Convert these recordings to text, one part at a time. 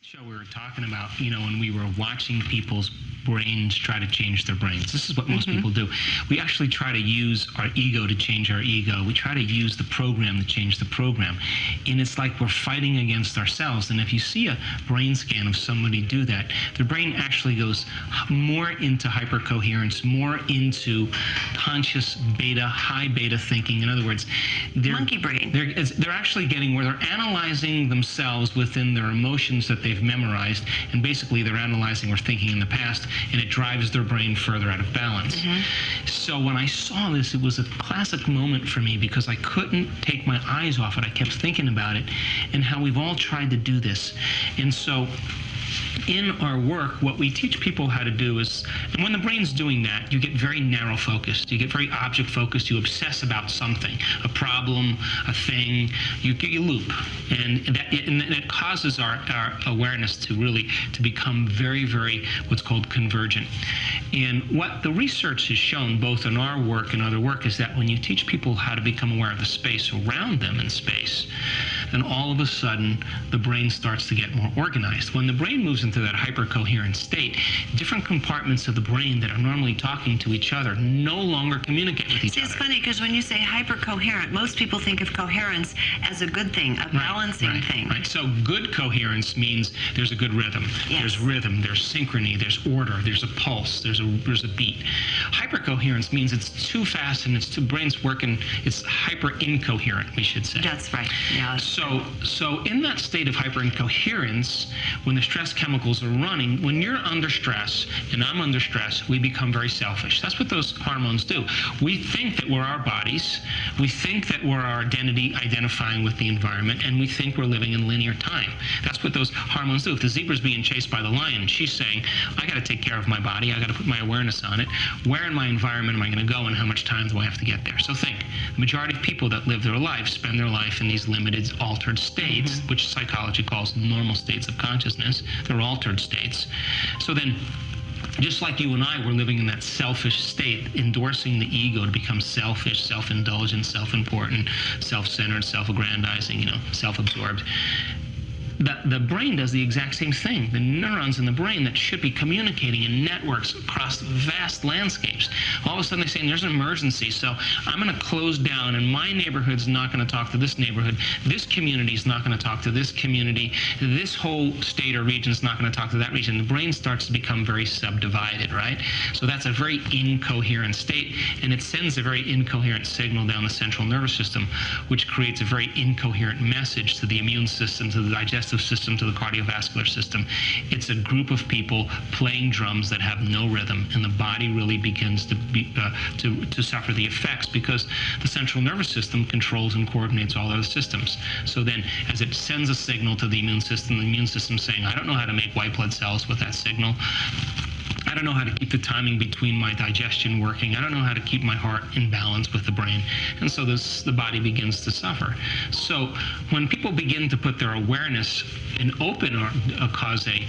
show we were talking about, when we were watching people's brains try to change their brains. This is what most people do. We actually try to use our ego to change our ego. We try to use the program to change the program. And it's like we're fighting against ourselves. And if you see a brain scan of somebody do that, their brain actually goes more into hypercoherence, more into conscious beta, high beta thinking. In other words, monkey brain. They're actually getting where they're analyzing themselves within their emotions that they've memorized, and basically they're analyzing or thinking in the past, and it drives their brain further out of balance. So when I saw this, it was a classic moment for me because I couldn't take my eyes off it. I kept thinking about it and how we've all tried to do this. And so in our work, what we teach people how to do is, and when the brain's doing that, you get very narrow focused. You get very object focused. You obsess about something, a problem, a thing. You loop, and it causes our awareness to become very, very what's called convergent. And what the research has shown, both in our work and other work, is that when you teach people how to become aware of the space around them in space, then all of a sudden the brain starts to get more organized. When the brain moves into that hypercoherent state, different compartments of the brain that are normally talking to each other no longer communicate with each other. It's funny because when you say hypercoherent, most people think of coherence as a good thing, a balancing thing. Right. So good coherence means there's a good rhythm. Yes. There's rhythm, there's synchrony, there's order, there's a pulse, there's a beat. Hypercoherence means it's too fast and it's too brain's working. It's hyper incoherent, we should say. That's right. Yeah. So in that state of hyperincoherence, when the stress chemicals are running, when you're under stress and I'm under stress, we become very selfish. That's what those hormones do. We think that we're our bodies. We think that we're our identity identifying with the environment, and we think we're living in linear time. That's what those hormones do. If the zebra's being chased by the lion and she's saying, I got to take care of my body, I got to put my awareness on it, where in my environment am I going to go and how much time do I have to get there? So think, the majority of people that live their life spend their life in these limited altered states, which psychology calls normal states of consciousness. They're altered states. So then, just like you and I were living in that selfish state, endorsing the ego to become selfish, self-indulgent, self-important, self-centered, self-aggrandizing, self-absorbed. The brain does the exact same thing. The neurons in the brain that should be communicating in networks across vast landscapes, all of a sudden they're saying there's an emergency, so I'm going to close down, and my neighborhood's not going to talk to this neighborhood, this community's not going to talk to this community, this whole state or region's not going to talk to that region. The brain starts to become very subdivided, right? So that's a very incoherent state, and it sends a very incoherent signal down the central nervous system, which creates a very incoherent message to the immune system, to the digestive system, to the cardiovascular system. It's a group of people playing drums that have no rhythm, and the body really begins to suffer the effects because the central nervous system controls and coordinates all other systems. So then, as it sends a signal to the immune system saying, I don't know how to make white blood cells with that signal. I don't know how to keep the timing between my digestion working. I don't know how to keep my heart in balance with the brain. And so the body begins to suffer. So when people begin to put their awareness in open or cause a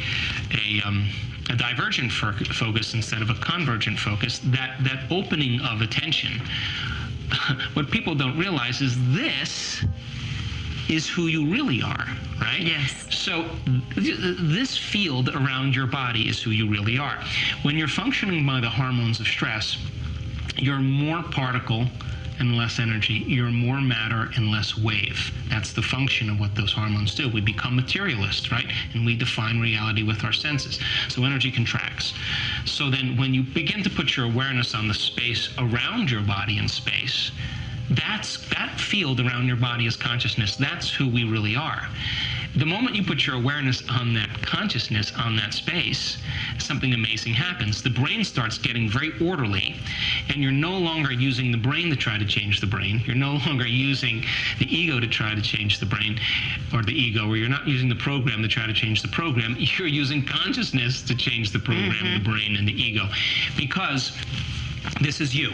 divergent focus instead of a convergent focus, that opening of attention, what people don't realize is this is who you really are, right? Yes. So this field around your body is who you really are. When you're functioning by the hormones of stress, you're more particle and less energy. You're more matter and less wave. That's the function of what those hormones do. We become materialists, right? And we define reality with our senses. So energy contracts. So then when you begin to put your awareness on the space around your body in space, that field around your body is consciousness. That's who we really are. The moment you put your awareness on that consciousness, on that space, something amazing happens. The brain starts getting very orderly, and you're no longer using the brain to try to change the brain. You're no longer using the ego to try to change the brain, or the ego, or you're not using the program to try to change the program. You're using consciousness to change the program, the brain, and the ego. Because this is you.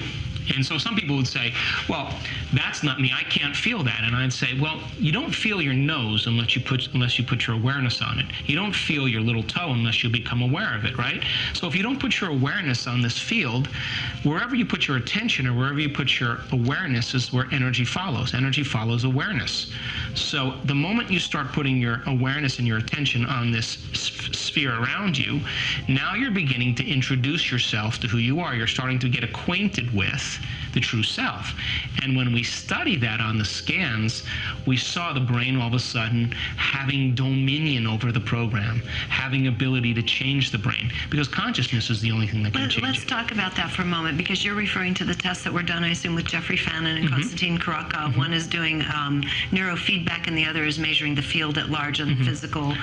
And so some people would say, well, that's not me. I can't feel that. And I'd say, well, you don't feel your nose unless you put your awareness on it. You don't feel your little toe unless you become aware of it, right? So if you don't put your awareness on this field, wherever you put your attention or wherever you put your awareness is where energy follows. Energy follows awareness. So the moment you start putting your awareness and your attention on this sphere around you, now you're beginning to introduce yourself to who you are. You're starting to get acquainted with the true self. And when we study that on the scans, we saw the brain all of a sudden having dominion over the program, having ability to change the brain, because consciousness is the only thing that can change Let's it. talk about that for a moment, because you're referring to the tests that were done, I assume, with Jeffrey Fannin and Konstantin Karakov. One is doing neurofeedback, and the other is measuring the field at large of the physical,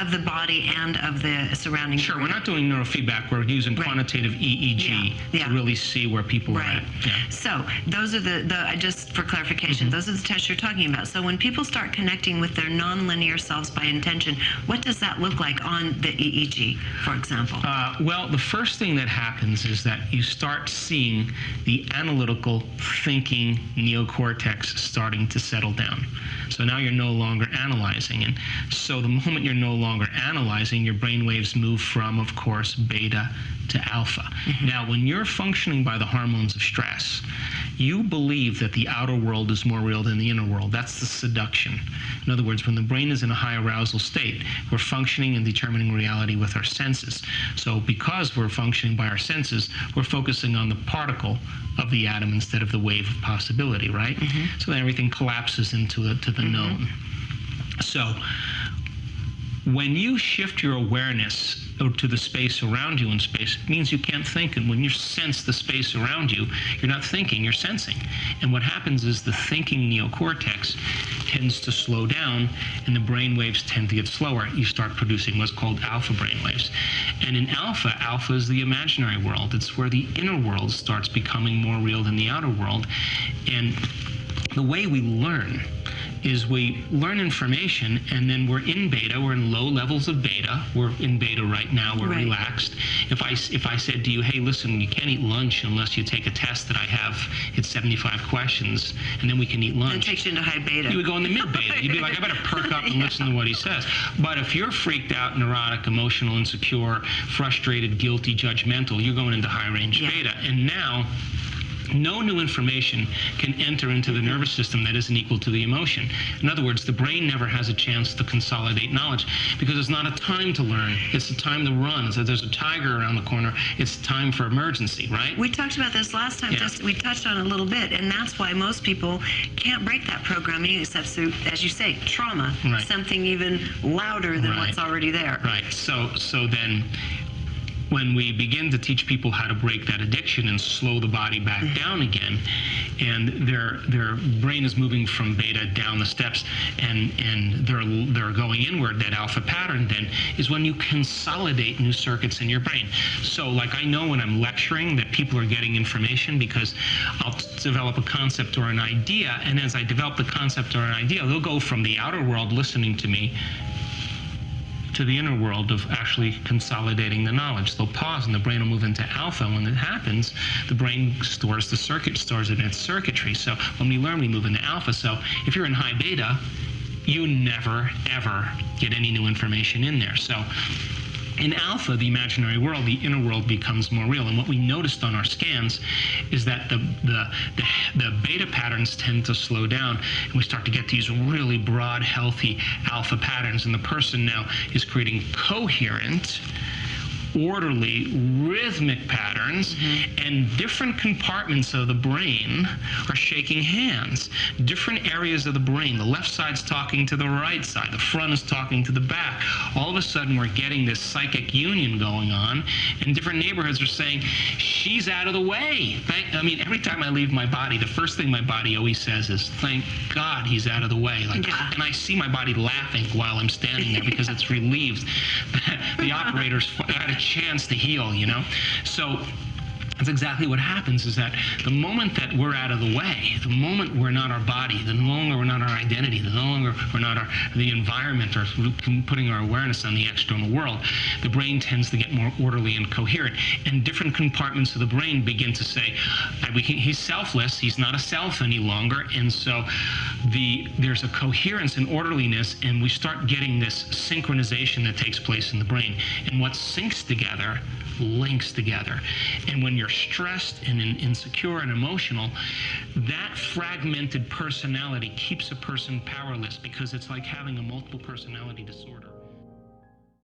of the body and of the surrounding. Sure, we're not doing neurofeedback. We're using quantitative EEG to really see where people are at. Yeah. So those are just for clarification, those are the tests you're talking about. So when people start connecting with their nonlinear selves by intention, what does that look like on the EEG, for example? Well, the first thing that happens is that you start seeing the analytical thinking neocortex starting to settle down. So now you're no longer analyzing. And so the moment you're no longer analyzing, your brain waves move from, of course, beta to alpha. Now, when you're functioning by the hormones of stress, you believe that the outer world is more real than the inner world. That's the seduction. In other words, when the brain is in a high arousal state, we're functioning and determining reality with our senses. So because we're functioning by our senses, we're focusing on the particle of the atom instead of the wave of possibility, right? So then everything collapses into the known. So when you shift your awareness to the space around you in space, it means you can't think. And when you sense the space around you, you're not thinking, you're sensing. And what happens is the thinking neocortex tends to slow down, and the brain waves tend to get slower. You start producing what's called alpha brain waves. And in alpha is the imaginary world. It's where the inner world starts becoming more real than the outer world. And the way we learn is we learn information, and then we're in beta, we're in low levels of beta. We're in beta right now, we're relaxed. If I said to you, hey, listen, you can't eat lunch unless you take a test that I have, it's 75 questions, and then we can eat lunch. It takes you into high beta. You would go into mid beta. You'd be like, I better perk up and listen to what he says. But if you're freaked out, neurotic, emotional, insecure, frustrated, guilty, judgmental, you're going into high range beta. And now, no new information can enter into the nervous system that isn't equal to the emotion. In other words, the brain never has a chance to consolidate knowledge because it's not a time to learn. It's a time to run. So there's a tiger around the corner. It's time for emergency, right? We talked about this last time. We touched on it a little bit, and that's why most people can't break that programming except through, as you say, trauma, something even louder than what's already there. Right. So then, when we begin to teach people how to break that addiction and slow the body back down again, and their brain is moving from beta down the steps, and they're going inward, that alpha pattern then is when you consolidate new circuits in your brain. So like I know when I'm lecturing that people are getting information because I'll develop a concept or an idea, and as I develop the concept or an idea, they'll go from the outer world listening to me to the inner world of actually consolidating the knowledge. They'll pause and the brain will move into alpha. When it happens, the brain stores it in its circuitry. So when we learn, we move into alpha. So if you're in high beta, you never, ever get any new information in there. So in alpha, the imaginary world, the inner world becomes more real. And what we noticed on our scans is that the beta patterns tend to slow down, and we start to get these really broad, healthy alpha patterns. And the person now is creating coherent, orderly, rhythmic patterns, and different compartments of the brain are shaking hands. Different areas of the brain. The left side's talking to the right side. The front is talking to the back. All of a sudden, we're getting this psychic union going on, and different neighborhoods are saying, she's out of the way. Every time I leave my body, the first thing my body always says is, thank God he's out of the way. And I see my body laughing while I'm standing there because it's relieved that the operators had a chance to heal, So That's exactly what happens, is that the moment that we're out of the way, the moment we're not our body, the longer we're not our identity, the longer we're not the environment, or putting our awareness on the external world, the brain tends to get more orderly and coherent. And different compartments of the brain begin to say, he's selfless, he's not a self any longer. And so there's a coherence and orderliness, and we start getting this synchronization that takes place in the brain. And what syncs together links together. And when you're stressed and insecure and emotional, that fragmented personality keeps a person powerless, because it's like having a multiple personality disorder.